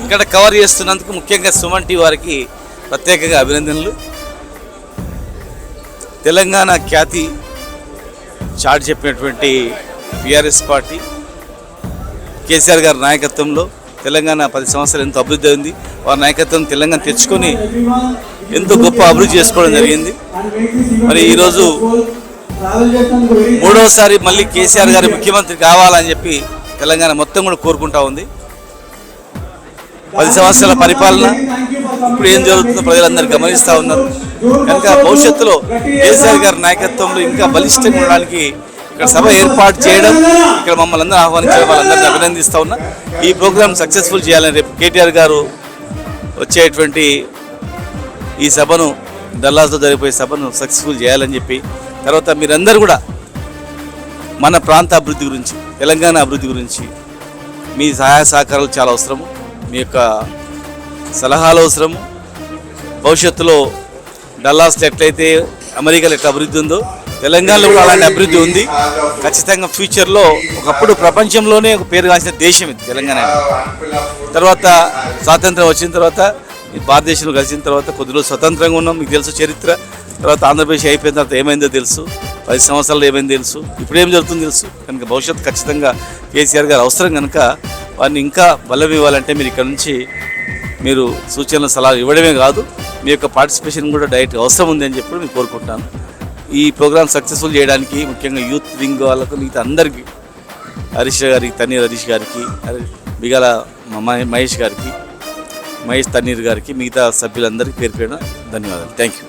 ఇక్కడ కవర్ చేస్తున్నందుకు ముఖ్యంగా సుమన్ టీవీ వారికి ప్రత్యేకంగా అభినందనలు. తెలంగాణ ఖ్యాతి చాటి చెప్పినటువంటి టీఆర్ఎస్ పార్టీ కేసీఆర్ గారి నాయకత్వంలో తెలంగాణ 10 సంవత్సరాలు ఎంతో అభివృద్ధి అయింది. వారి నాయకత్వం తెలంగాణ తెచ్చుకొని ఎంతో గొప్ప అభివృద్ధి చేసుకోవడం జరిగింది. మరి ఈరోజు మూడవసారి మళ్ళీ కేసీఆర్ గారి ముఖ్యమంత్రి కావాలని చెప్పి తెలంగాణ మొత్తం కూడా కోరుకుంటా ఉంది. 10 సంవత్సరాల పరిపాలన ఇప్పుడు ఏం జరుగుతుందో ప్రజలందరూ గమనిస్తూ ఉన్నారు. కనుక భవిష్యత్తులో కేసీఆర్ గారి నాయకత్వంలో ఇంకా బలిష్టంగా ఉండడానికి ఇక్కడ సభ ఏర్పాటు చేయడం, ఇక్కడ మమ్మల్ని అందరూ ఆహ్వానించడం వాళ్ళందరినీ అభినందిస్తూ ఉన్నా. ఈ ప్రోగ్రాం సక్సెస్ఫుల్ చేయాలని రేపు కేటీఆర్ గారు వచ్చేటువంటి ఈ సభను డల్లాస్లో జరిగిపోయే సభను సక్సెస్ఫుల్ చేయాలని చెప్పి, తర్వాత మీరందరూ కూడా మన ప్రాంత అభివృద్ధి గురించి, తెలంగాణ అభివృద్ధి గురించి మీ సహాయ సహకారాలు చాలా అవసరము. మీ యొక్క సలహాలు అవసరము. భవిష్యత్తులో డల్లాస్లో ఎట్లయితే అమెరికాలో ఎట్లా అభివృద్ధి ఉందో తెలంగాణలో కూడా అలాంటి అభివృద్ధి ఉంది. ఖచ్చితంగా ఫ్యూచర్లో ఒకప్పుడు ప్రపంచంలోనే ఒక పేరు కాసిన దేశం ఇది తెలంగాణ. తర్వాత స్వాతంత్రం వచ్చిన తర్వాత భారతదేశంలో కలిసిన తర్వాత కొద్ది రోజులు స్వతంత్రంగా ఉన్నాం, మీకు తెలుసు చరిత్ర. తర్వాత ఆంధ్రప్రదేశ్ అయిపోయిన తర్వాత ఏమైందో తెలుసు, 10 సంవత్సరాలు ఏమైందో తెలుసు, ఇప్పుడు ఏం జరుగుతుందో తెలుసు. కనుక భవిష్యత్తు ఖచ్చితంగా కేసీఆర్ గారు అవసరం. కనుక వారిని ఇంకా బలం ఇవ్వాలంటే మీరు ఇక్కడ నుంచి మీరు సూచనలు సలహాలు ఇవ్వడమే కాదు, మీ యొక్క పార్టిసిపేషన్ కూడా డైరెక్ట్ అవసరం ఉంది అని చెప్పి నేను కోరుకుంటున్నాను. ఈ ప్రోగ్రామ్ సక్సెస్ఫుల్ చేయడానికి ముఖ్యంగా యూత్ వింగ్ వాళ్ళకు, మిగతా అందరికీ, హరీష్ గారికి, తన్నీర్ హరీష్ గారికి, మిగల మహేష్ గారికి, మహేష్ తన్నీర్ గారికి, మిగతా సభ్యులందరికీ పేరు పేరున ధన్యవాదాలు. Thank you.